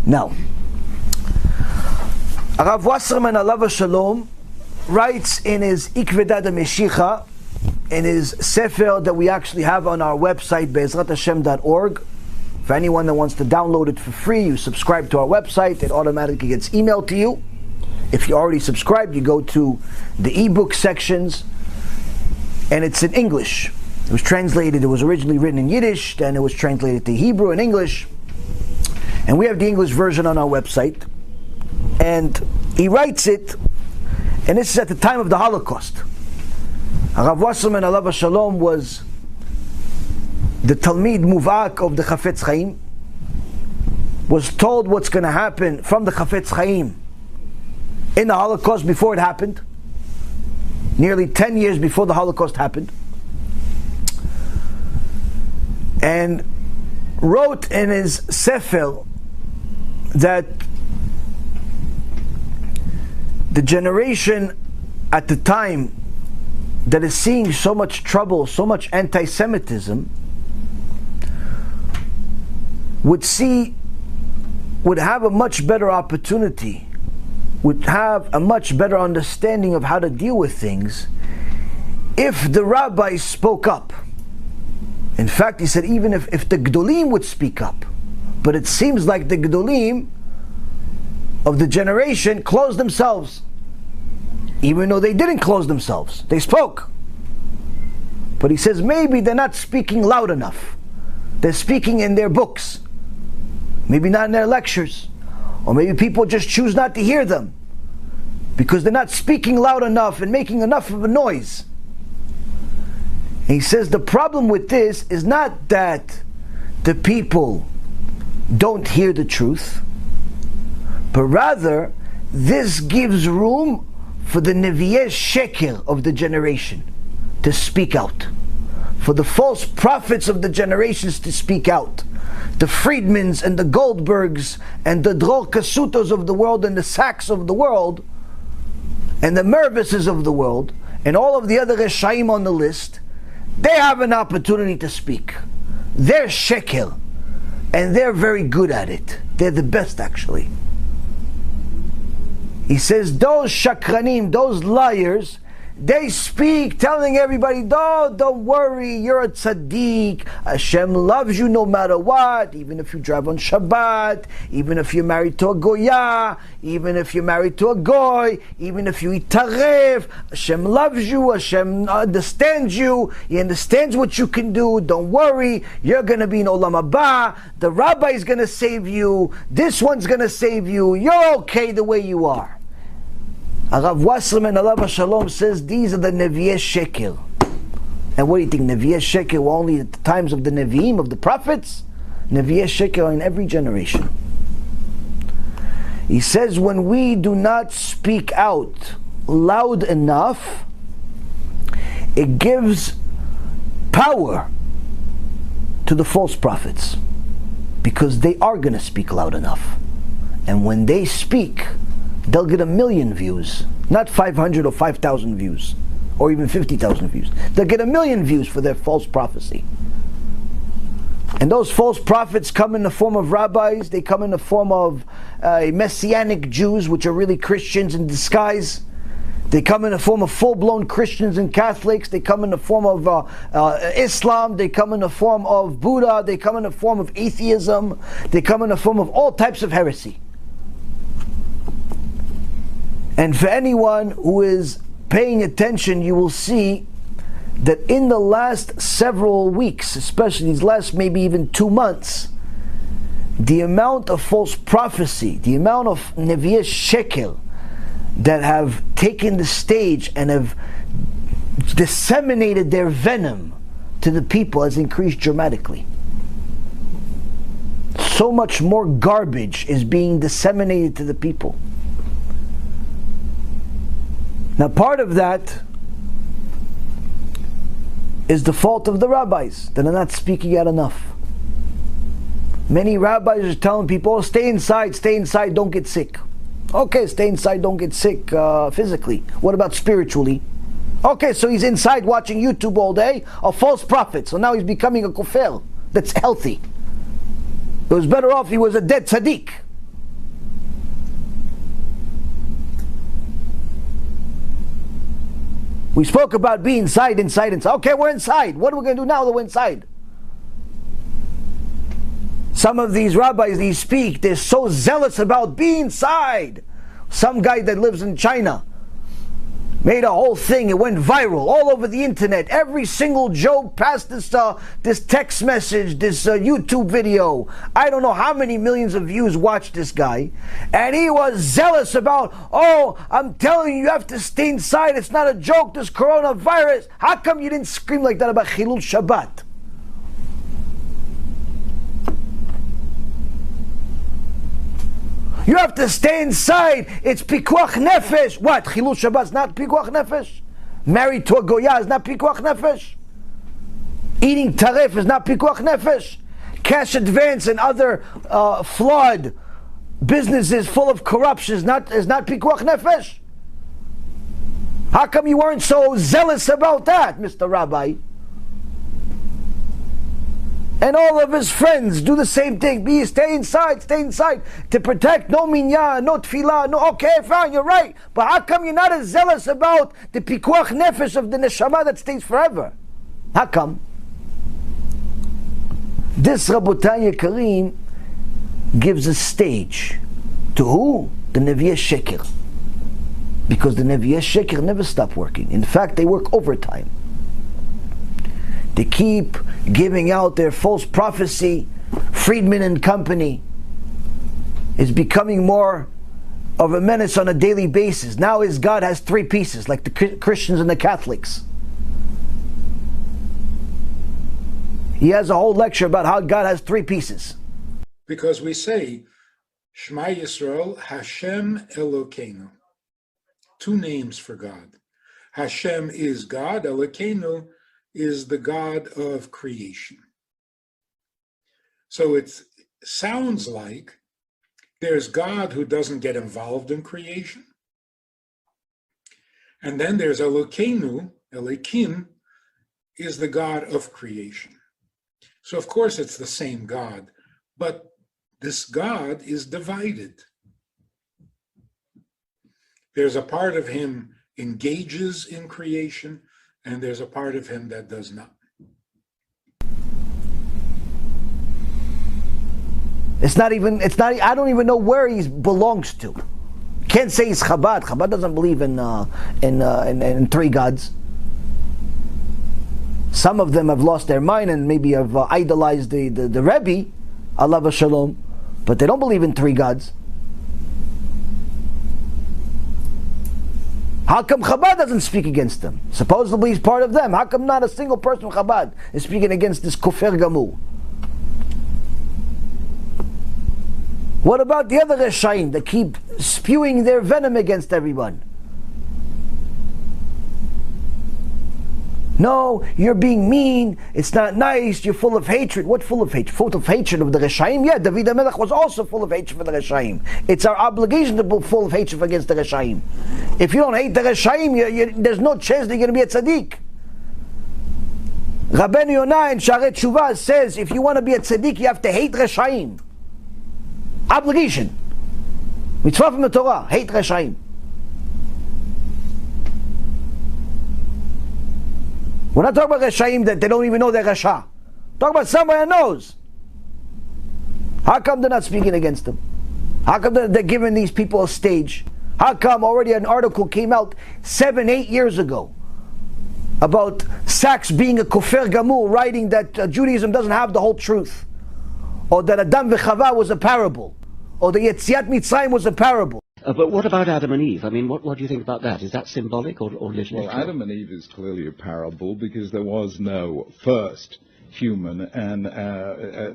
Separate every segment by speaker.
Speaker 1: Now, Rav Wasserman Alav Shalom writes in his Ikvedat Meshicha, in his Sefer that we actually have on our website, be'ezrathashem.org. For anyone that wants to download it for free, you subscribe to our website, it automatically gets emailed to you. If you already subscribed, you go to the ebook sections, and it's in English. It was translated, it was originally written in Yiddish, then it was translated to Hebrew and English. And we have the English version on our website. And he writes it, and this is at the time of the Holocaust. Rav Wasserman Alav Shalom was the Talmid Muvak of the Chafetz Chaim, was told what's going to happen from the Chafetz Chaim in the Holocaust before it happened, nearly 10 years before the Holocaust happened, and wrote in his Sefer that the generation at the time that is seeing so much trouble, so much anti-Semitism, would have a much better opportunity, would have a much better understanding of how to deal with things if the rabbis spoke up. In fact, he said even if the Gdolim would speak up. But it seems like the Gdolim of the generation closed themselves. Even though they didn't close themselves. They spoke. But he says maybe they're not speaking loud enough. They're speaking in their books. Maybe not in their lectures. Or maybe people just choose not to hear them. Because they're not speaking loud enough and making enough of a noise. And he says the problem with this is not that the people don't hear the truth, but rather this gives room for the Nevi'eh Sheker of the generation to speak out, for the false prophets of the generations to speak out, the Friedmans and the Goldbergs and the Dror Kasutos of the world and the Sachs of the world and the Mervises of the world and all of the other Reshaim on the list. They have an opportunity to speak. They're Sheker, and they're very good at it. They're the best, actually. He says those shakranim, those liars, they speak telling everybody, oh, don't worry, you're a tzaddik, Hashem loves you no matter what, even if you drive on Shabbat, even if you're married to a goya, even if you're married to a goy, even if you eat taref, Hashem loves you, Hashem understands you, He understands what you can do, don't worry, you're going to be in Olam HaBa, the rabbi is going to save you, this one's going to save you, you're okay the way you are. Rav Wasserman Alav Shalom says these are the Nevi'eh Sheker. And what do you think? Nevi'eh Sheker were only at the times of the Nevi'im, of the prophets? Nevi'eh Sheker are in every generation. He says when we do not speak out loud enough, it gives power to the false prophets, because they are going to speak loud enough. And when they speak, they'll get 1 million views, not 500 or 5,000 views, or even 50,000 views. They'll get 1 million views for their false prophecy. And those false prophets come in the form of rabbis, they come in the form of Messianic Jews, which are really Christians in disguise. They come in the form of full-blown Christians and Catholics. They come in the form of Islam. They come in the form of Buddha. They come in the form of atheism. They come in the form of all types of heresy. And for anyone who is paying attention, you will see that in the last several weeks, especially these last maybe even 2 months, the amount of false prophecy, the amount of Nevi'eh Sheker that have taken the stage and have disseminated their venom to the people has increased dramatically. So much more garbage is being disseminated to the people. Now, part of that is the fault of the rabbis that are not speaking out enough. Many rabbis are telling people, oh, stay inside, don't get sick. Okay, stay inside, don't get sick physically. What about spiritually? Okay, so he's inside watching YouTube all day, a false prophet, so now he's becoming a kofel that's healthy. It was better off he was a dead tzaddik. We spoke about being inside. Okay, we're inside. What are we going to do now that we're inside? Some of these rabbis, they speak, they're so zealous about being inside. Some guy that lives in China made a whole thing. It went viral all over the internet. Every single joke past this text message, this YouTube video. I don't know how many millions of views watched this guy. And he was zealous about, oh, I'm telling you, you have to stay inside. It's not a joke, this coronavirus. How come you didn't scream like that about Chilul Shabbat? You have to stay inside. It's pikuach nefesh. What? Chilul Shabbat is not pikuach nefesh? Married to a goya is not pikuach nefesh? Eating tarif is not pikuach nefesh? Cash advance and other flawed businesses full of corruption is not pikuach nefesh? How come you weren't so zealous about that, Mr. Rabbi? And all of his friends do the same thing. Stay inside, to protect no minyan, no tefillah, no, okay, fine, you're right. But how come you're not as zealous about the pikuach nefesh of the neshama that stays forever? How come? This Rabotai Karim gives a stage to who? The Nevi'eh Sheker. Because the Nevi'eh Sheker never stop working. In fact, they work overtime. They keep giving out their false prophecy. Friedman and company is becoming more of a menace on a daily basis. Now his God has three pieces, like the Christians and the Catholics. He has a whole lecture about how God has three pieces.
Speaker 2: Because we say, Shema Yisrael, Hashem Elokeinu. Two names for God. Hashem is God, Elokeinu is the God of creation. So it sounds like there's God who doesn't get involved in creation. And then there's Elokeinu, Elokim, is the God of creation. So of course it's the same God, but this God is divided. There's a part of him engages in creation, and there's a part of him that does not. I don't even know where he belongs to. Can't say he's Chabad. Chabad doesn't believe in three gods. Some of them have lost their mind and maybe have idolized the Rebbe, alav shalom, but they don't believe in three gods. How come Chabad doesn't speak against them? Supposedly he's part of them. How come not a single person from Chabad is speaking against this Kufer Gamur? What about the other Reshaim that keep spewing their venom against everyone? No, you're being mean, it's not nice, you're full of hatred. What full of hatred? Full of hatred of the Reshaim? Yeah, David HaMelech was also full of hatred for the Reshaim. It's our obligation to be full of hatred against the Reshaim. If you don't hate the Reshaim, there's no chance that you're going to be a tzaddik. Rabbeinu Yonah in Sha'arei Teshuvah says, if you want to be a tzaddik, you have to hate Reshaim. Obligation. Mitzvah from the Torah, hate Reshaim. We're not talking about Reshaim that they don't even know they're Rasha. Talk about somebody that knows. How come they're not speaking against them? How come they're giving these people a stage? How come already an article came out 7-8 years ago about Sachs being a Kufer Gamur, writing that Judaism doesn't have the whole truth, or that Adam v'Chava was a parable, or the Yetziat Mitzrayim was a parable?
Speaker 3: But what about Adam and Eve? I mean, what do you think about that? Is that symbolic or literal?
Speaker 4: Well, Adam and Eve is clearly a parable because there was no first human, and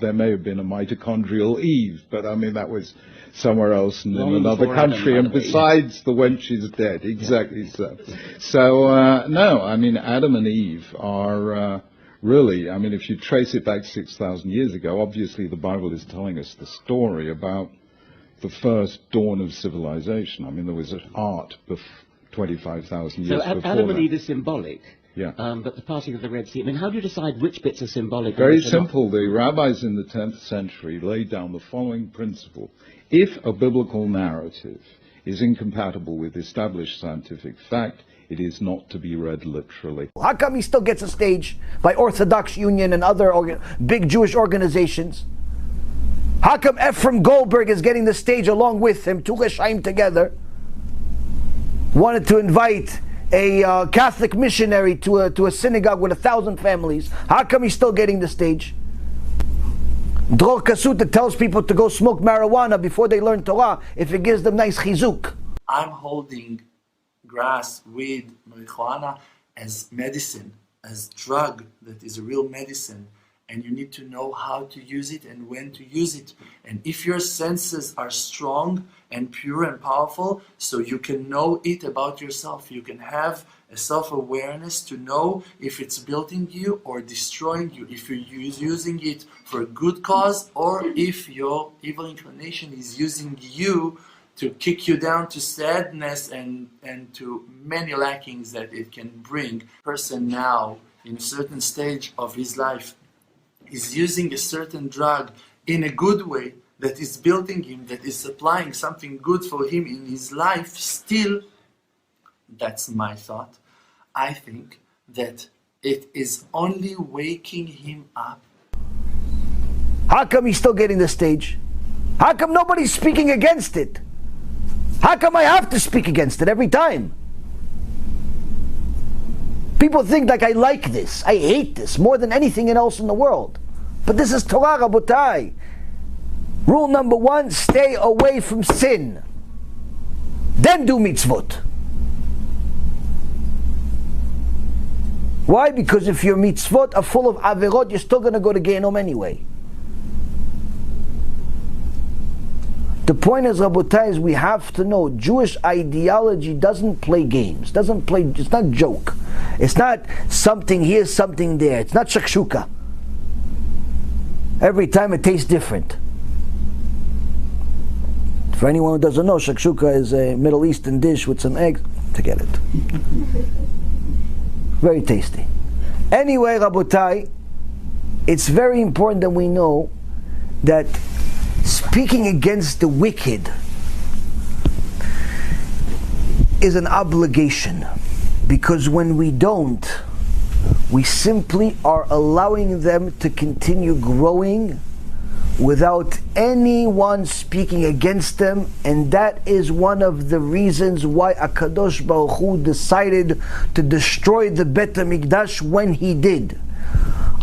Speaker 4: there may have been a mitochondrial Eve, but I mean that was somewhere else and in another country, and besides the wench is dead. Exactly so. So no, I mean Adam and Eve are really, I mean if you trace it back 6,000 years ago, obviously the Bible is telling us the story about the first dawn of civilization. I mean, there was art 25,000 years before.
Speaker 3: So Adam and Eve is symbolic.
Speaker 4: Yeah.
Speaker 3: But the parting of the Red Sea, I mean, how do you decide which bits are symbolic?
Speaker 4: Very simple. The rabbis in the 10th century laid down the following principle. If a biblical narrative is incompatible with established scientific fact, it is not to be read literally.
Speaker 2: How come he still gets a stage by Orthodox Union and other big Jewish organizations? How come Ephraim Goldberg is getting the stage along with him, two Reshaim together? Wanted to invite a Catholic missionary to a synagogue with 1,000 families. How come he's still getting the stage? Dror Kasuta tells people to go smoke marijuana before they learn Torah if it gives them nice chizuk.
Speaker 5: I'm holding grass, weed, marijuana as medicine, as drug that is a real medicine. And you need to know how to use it and when to use it. And if your senses are strong and pure and powerful, so you can know it about yourself. You can have a self-awareness to know if it's building you or destroying you, if you're using it for a good cause, or if your evil inclination is using you to kick you down to sadness and to many lackings that it can bring. Person now, in a certain stage of his life, is using a certain drug in a good way that is building him, that is supplying something good for him in his life, still, that's my thought, I think that it is only waking him up.
Speaker 2: How come he's still getting the stage? How come nobody's speaking against it? How come I have to speak against it every time? People think like I like this, I hate this more than anything else in the world. But this is Torah, Rabotai. Rule number 1, stay away from sin. Then do mitzvot. Why? Because if your mitzvot are full of averot, you're still going to go to Gehenom anyway. The point is, Rabotai, is we have to know Jewish ideology doesn't play games. It's not a joke. It's not something here, something there. It's not shakshuka. Every time it tastes different. For anyone who doesn't know, shakshuka is a Middle Eastern dish with some eggs. Forget it. Very tasty. Anyway, Rabotai, it's very important that we know that speaking against the wicked is an obligation, because when we don't, we simply are allowing them to continue growing without anyone speaking against them, and that is one of the reasons why HaKadosh Baruch Hu decided to destroy the Bet HaMikdash when he did.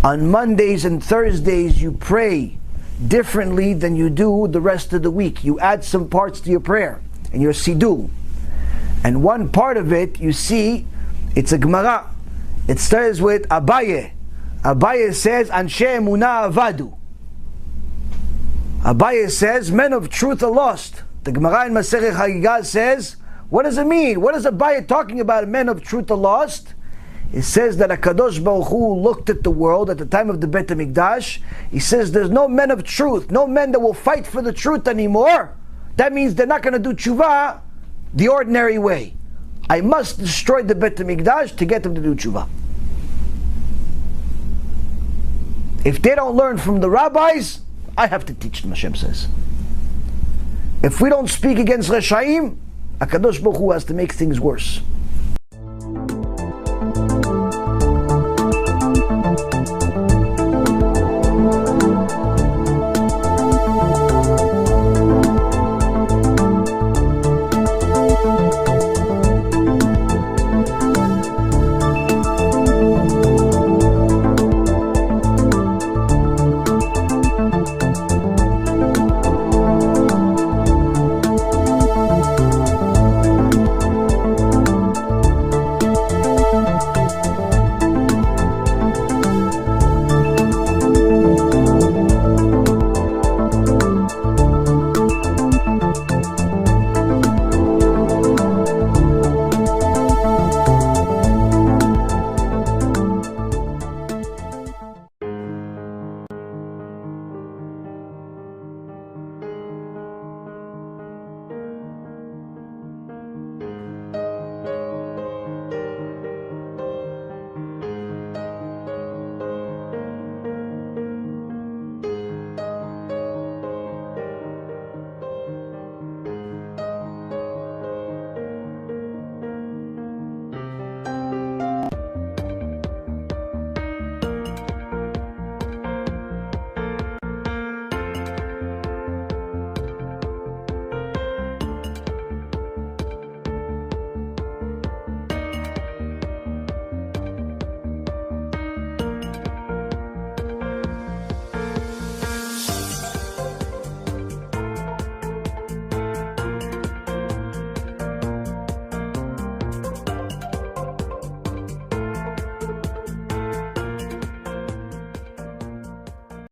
Speaker 2: On Mondays and Thursdays you pray differently than you do the rest of the week. You add some parts to your prayer and your siddur, and one part of it, you see, it's a Gemara. It starts with Abaye. Abaye says, Anshe Emunah Avadu. Abaye says, men of truth are lost. The Gemara in Masechet Hagigah says, what does it mean? What is Abaye talking about, men of truth are lost? It says that HaKadosh Baruch Hu looked at the world at the time of the Bet HaMikdash. He says there's no men of truth, no men that will fight for the truth anymore. That means they're not going to do tshuva the ordinary way. I must destroy the Bet HaMikdash to get them to do tshuva. If they don't learn from the rabbis, I have to teach them, Hashem says. If we don't speak against Reshaim, HaKadosh Baruch Hu has to make things worse.